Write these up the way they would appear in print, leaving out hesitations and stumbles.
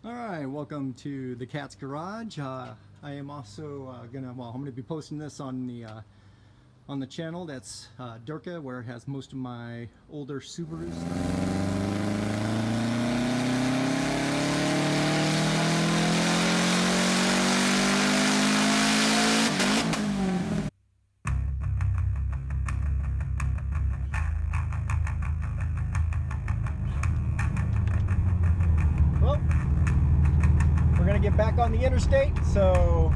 Alright, welcome to the Cat's Garage. I am also I'm gonna be posting this on the channel. That's Durka, where it has most of my older Subarus. We're gonna get back on the interstate, so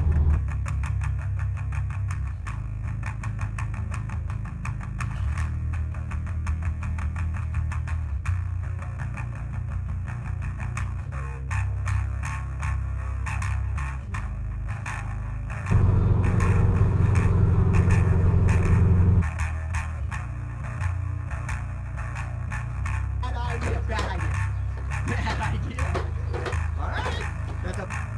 bad idea. All right, that's a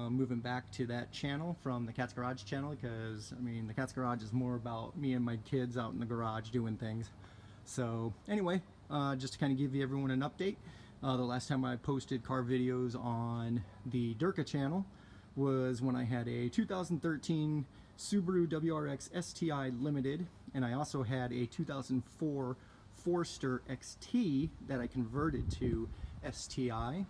moving back to that channel from the Cat's Garage channel, because I mean the Cat's Garage is more about me and my kids out in the garage doing things. So anyway, just to kind of give everyone an update, the last time I posted car videos on the Durka channel was when I had a 2013 Subaru WRX STI Limited, and I also had a 2004 Forester XT that I converted to STI.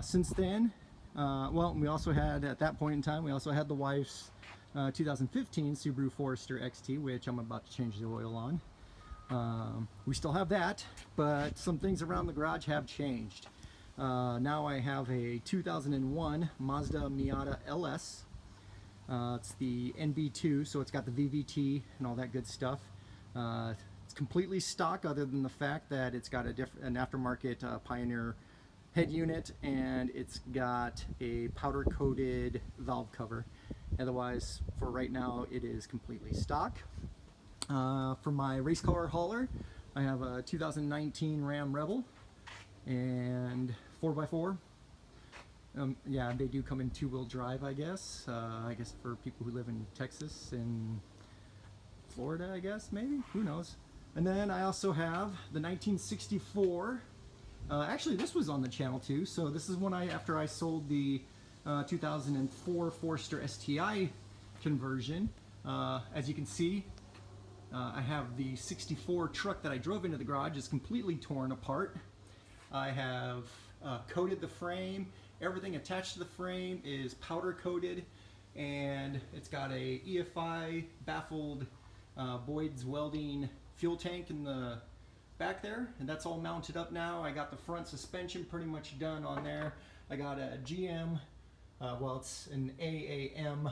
Since then, well, we also had, at that point in time, we also had the wife's 2015 Subaru Forester XT, which I'm about to change the oil on. We still have that, but some things around the garage have changed. Now I have a 2001 Mazda Miata LS. It's the NB2, so it's got the VVT and all that good stuff. It's completely stock, other than the fact that it's got an aftermarket Pioneer head unit, and it's got a powder coated valve cover. Otherwise, for right now, it is completely stock. For my race car hauler, I have a 2019 Ram Rebel and 4x4. Yeah, they do come in two-wheel drive, I guess. I guess for people who live in Texas and Florida, I guess, maybe, who knows. And then I also have the 1964. Actually, this was on the channel too. So this is when after I sold the 2004 Forester STI conversion. As you can see, I have the 64 truck that I drove into the garage is completely torn apart. I have coated the frame. Everything attached to the frame is powder coated, and it's got a EFI baffled Boyd's welding fuel tank in the back there, and that's all mounted up now. I got the front suspension pretty much done on there. I got a GM, well, it's an AAM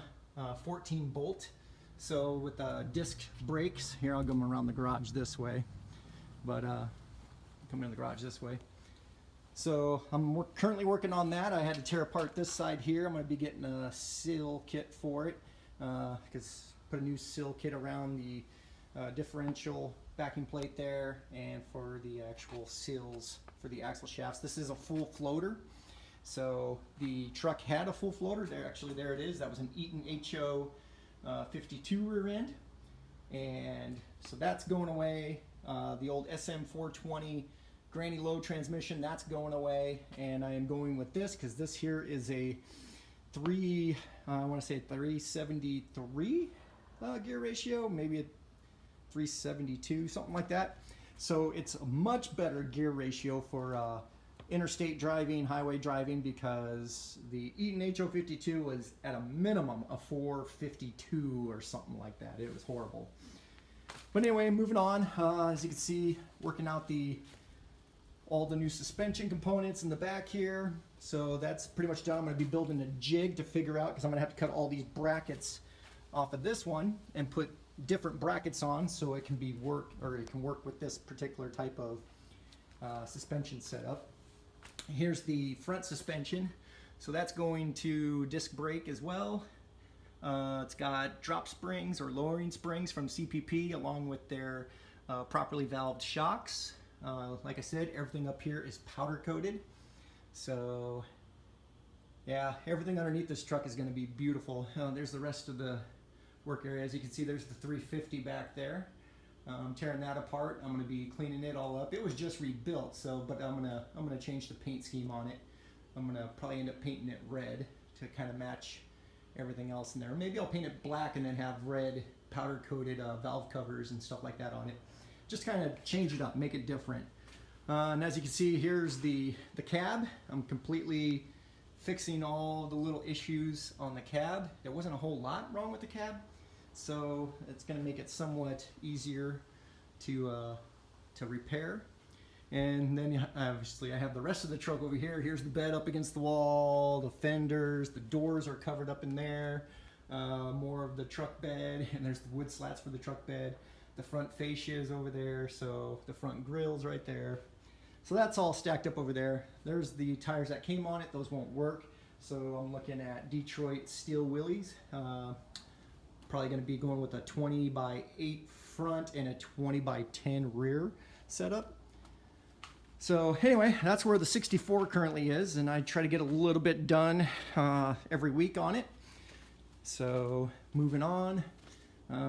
14 bolt, so with disc brakes. Here, I'll go around the garage this way, but coming in the garage this way. So I'm currently working on that. I had to tear apart this side here. I'm going to be getting a seal kit for it, because put a new seal kit around the differential backing plate there, and for the actual seals for the axle shafts. This is a full floater. So the truck had a full floater. There it is. That was an Eaton HO 52 rear end, and so that's going away. The old SM420 granny low transmission, that's going away, and I am going with this because this here is a I want to say 373 gear ratio, maybe a 372, something like that. So it's a much better gear ratio for interstate driving, highway driving, because the Eaton HO52 was at a minimum a 452 or something like that. It was horrible. But anyway, moving on. As you can see, working out all the new suspension components in the back here. So that's pretty much done. I'm going to be building a jig to figure out, because I'm going to have to cut all these brackets off of this one and put different brackets on, so it can work with this particular type of suspension setup. Here's the front suspension. So that's going to disc brake as well. It's got drop springs or lowering springs from CPP along with their properly valved shocks. Like I said, everything up here is powder coated. So yeah, everything underneath this truck is going to be beautiful. There's the rest of the work area. As you can see, there's the 350 back there. I'm tearing that apart. I'm going to be cleaning it all up. It was just rebuilt, but I'm gonna change the paint scheme on it. I'm gonna probably end up painting it red to kind of match everything else in there. Maybe I'll paint it black and then have red powder coated valve covers and stuff like that on it. Just kind of change it up, make it different. And as you can see, here's the cab. I'm completely fixing all the little issues on the cab. There wasn't a whole lot wrong with the cab, so it's going to make it somewhat easier to repair. And then obviously I have the rest of the truck over here. Here's the bed up against the wall, the fenders, the doors are covered up in there, more of the truck bed, and there's the wood slats for the truck bed. The front fascia is over there, so the front grill's right there. So that's all stacked up over there. There's the tires that came on it. Those won't work. So I'm looking at Detroit steel wheelies. Probably going to be going with a 20x8 front and a 20x10 rear setup. So anyway, that's where the 64 currently is, and I try to get a little bit done every week on it. So moving on,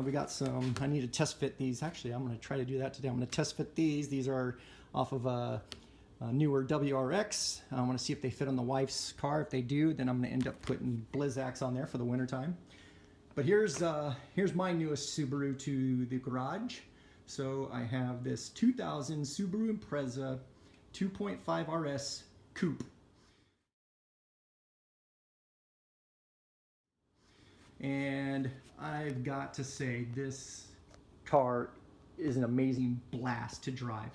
we got some, I need to test fit these. Actually, I'm going to try to do that today. I'm going to test fit these. These are off of a newer WRX. I want to see if they fit on the wife's car. If they do, then I'm going to end up putting Blizzaks on there for the wintertime. But here's my newest Subaru to the garage. So I have this 2000 Subaru Impreza 2.5 RS Coupe. And I've got to say, this car is an amazing blast to drive.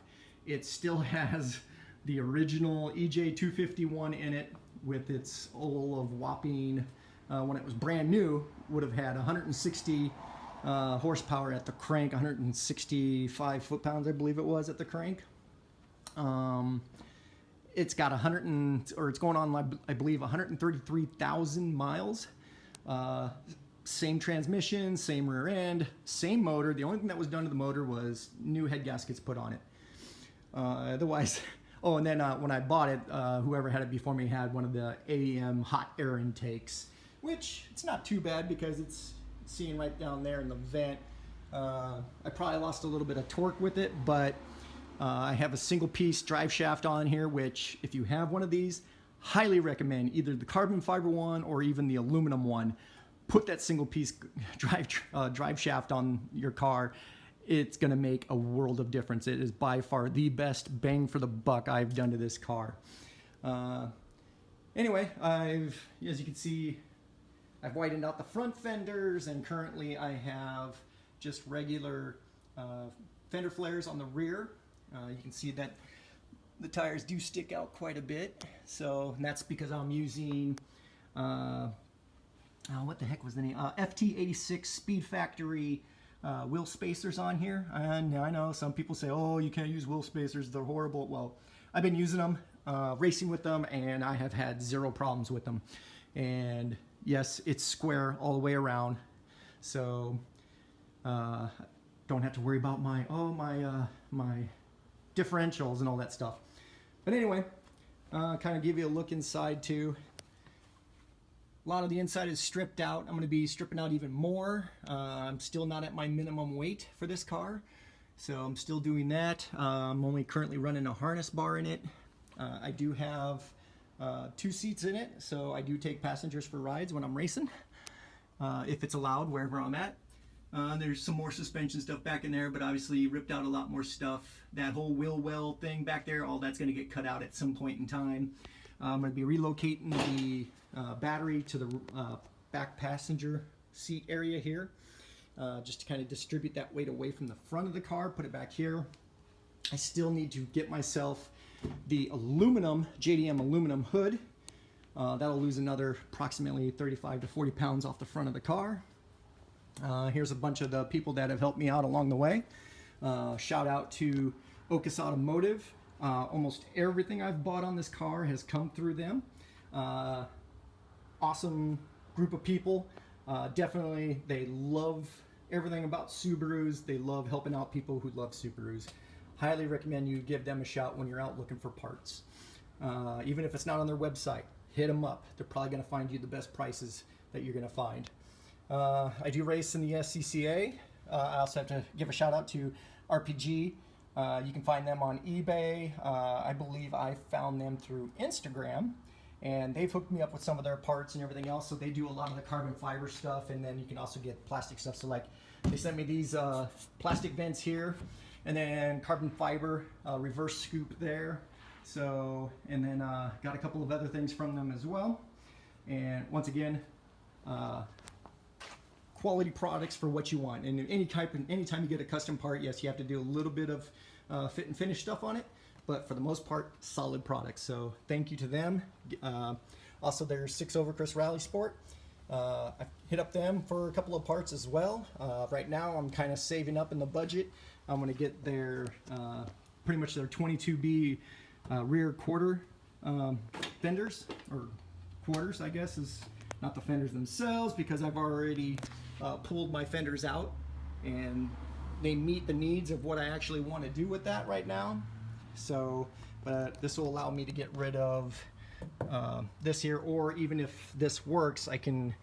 It still has the original EJ251 in it with its all of whopping, when it was brand new, would have had 160 horsepower at the crank, 165 foot-pounds, I believe it was, at the crank. It's got it's going on, I believe, 133,000 miles. Same transmission, same rear end, same motor. The only thing that was done to the motor was new head gaskets put on it. Otherwise, oh, and then when I bought it, whoever had it before me had one of the AEM hot air intakes, which it's not too bad because it's seeing right down there in the vent. I probably lost a little bit of torque with it, but I have a single piece drive shaft on here, which if you have one of these, highly recommend either the carbon fiber one or even the aluminum one. Put that single piece drive shaft on your car. It's going to make a world of difference. It is by far the best bang for the buck I've done to this car. Anyway, as you can see, I've widened out the front fenders, and currently I have just regular fender flares on the rear. You can see that the tires do stick out quite a bit. So that's because I'm using, what the heck was the name? FT86 Speed Factory wheel spacers on here. And I know some people say, oh, you can't use wheel spacers, they're horrible. Well, I've been using them, racing with them, and I have had zero problems with them. And yes, it's square all the way around, so don't have to worry about my differentials and all that stuff. But anyway, kind of give you a look inside too. A lot of the inside is stripped out. I'm going to be stripping out even more. I'm still not at my minimum weight for this car, so I'm still doing that. I'm only currently running a harness bar in it. I do have 2 seats in it, so I do take passengers for rides when I'm racing, if it's allowed wherever I'm at. There's some more suspension stuff back in there, but obviously ripped out a lot more stuff. That whole wheel well thing back there, all that's going to get cut out at some point in time. I'm going to be relocating the battery to the back passenger seat area here, just to kind of distribute that weight away from the front of the car, put it back here. I still need to get myself the aluminum, JDM aluminum hood. That'll lose another approximately 35 to 40 pounds off the front of the car. Here's a bunch of the people that have helped me out along the way. Shout out to Ocas Automotive. Almost everything I've bought on this car has come through them. awesome group of people. Definitely, they love everything about Subarus. They love helping out people who love Subarus. Highly recommend you give them a shout when you're out looking for parts. Even if it's not on their website, hit them up. They're probably going to find you the best prices that you're going to find. I do race in the SCCA. I also have to give a shout out to RPG. You can find them on eBay. I believe I found them through Instagram, and they've hooked me up with some of their parts and everything else. So they do a lot of the carbon fiber stuff, and then you can also get plastic stuff. So like they sent me these plastic vents here, and then carbon fiber reverse scoop there. So, and then got a couple of other things from them as well. And once again, quality products for what you want. And anytime you get a custom part, yes, you have to do a little bit of fit and finish stuff on it, but for the most part, solid products. So thank you to them. Also, there's 6 Over Chris Rally Sport. I hit up them for a couple of parts as well. Right now, I'm kind of saving up in the budget. I'm going to get their pretty much their 22B rear quarter fenders, or quarters, I guess, is not the fenders themselves, because I've already pulled my fenders out, and they meet the needs of what I actually want to do with that right now. So, but this will allow me to get rid of this here, or even if this works, I can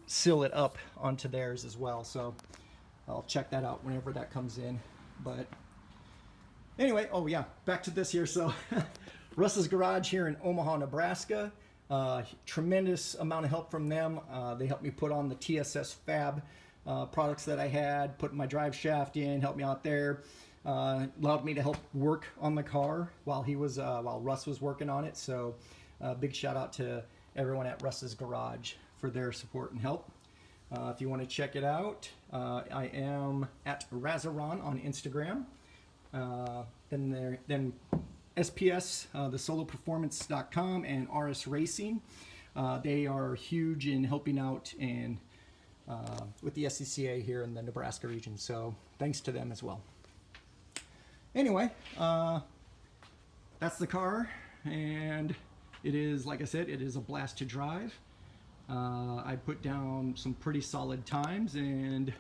seal it up onto theirs as well. So I'll check that out whenever that comes in. But anyway, oh yeah, back to this here. So Russ's Garage here in Omaha, Nebraska. Tremendous amount of help from them. They helped me put on the TSS Fab products that I had, put my drive shaft in, helped me out there. Allowed me to help work on the car while while Russ was working on it. So big shout out to everyone at Russ's Garage for their support and help. If you want to check it out, I am at Razaron on Instagram. Then SPS, thesoloperformance.com, and RS Racing. They are huge in helping out and with the SCCA here in the Nebraska region. So thanks to them as well. Anyway, that's the car, and it is, like I said, it is a blast to drive. I put down some pretty solid times, and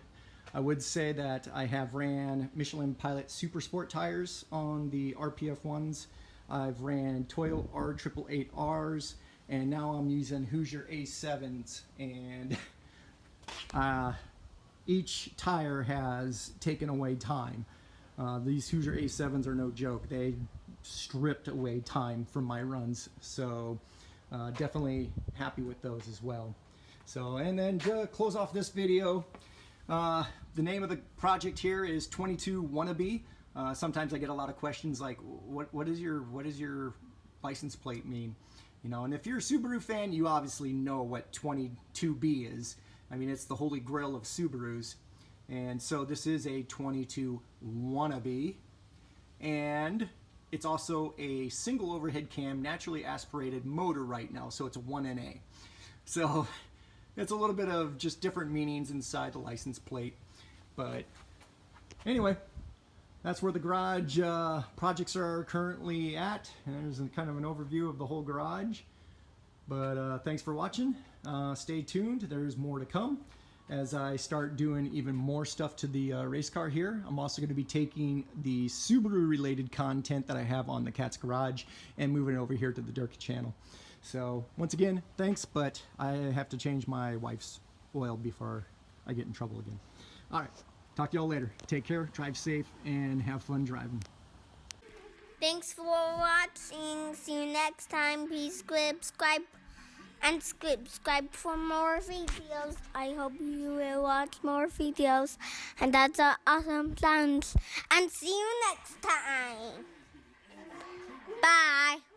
I would say that I have ran Michelin Pilot Super Sport tires on the RPF ones. I've ran Toyo R888Rs, and now I'm using Hoosier A7s, and each tire has taken away time. These Hoosier A7s are no joke. They stripped away time from my runs, so definitely happy with those as well. So, and then to close off this video, the name of the project here is 22 Wannabe. Sometimes I get a lot of questions like, what does your license plate mean? You know, and if you're a Subaru fan, you obviously know what 22B is. I mean, it's the holy grail of Subarus. And so this is a 22 Wannabe, and it's also a single overhead cam naturally aspirated motor right now, so it's a 1NA. So it's a little bit of just different meanings inside the license plate. But anyway, that's where the garage projects are currently at. And there's kind of an overview of the whole garage. But thanks for watching. Stay tuned. There's more to come as I start doing even more stuff to the race car here. I'm also going to be taking the Subaru related content that I have on the Cat's Garage and moving it over here to the Durka channel. So once again, thanks, but I have to change my wife's oil before I get in trouble again. All right, talk to y'all later. Take care, drive safe, and have fun driving. Thanks for watching. See you next time. Please subscribe and subscribe for more videos. I hope you will watch more videos. And that's our awesome plans. And see you next time. Bye.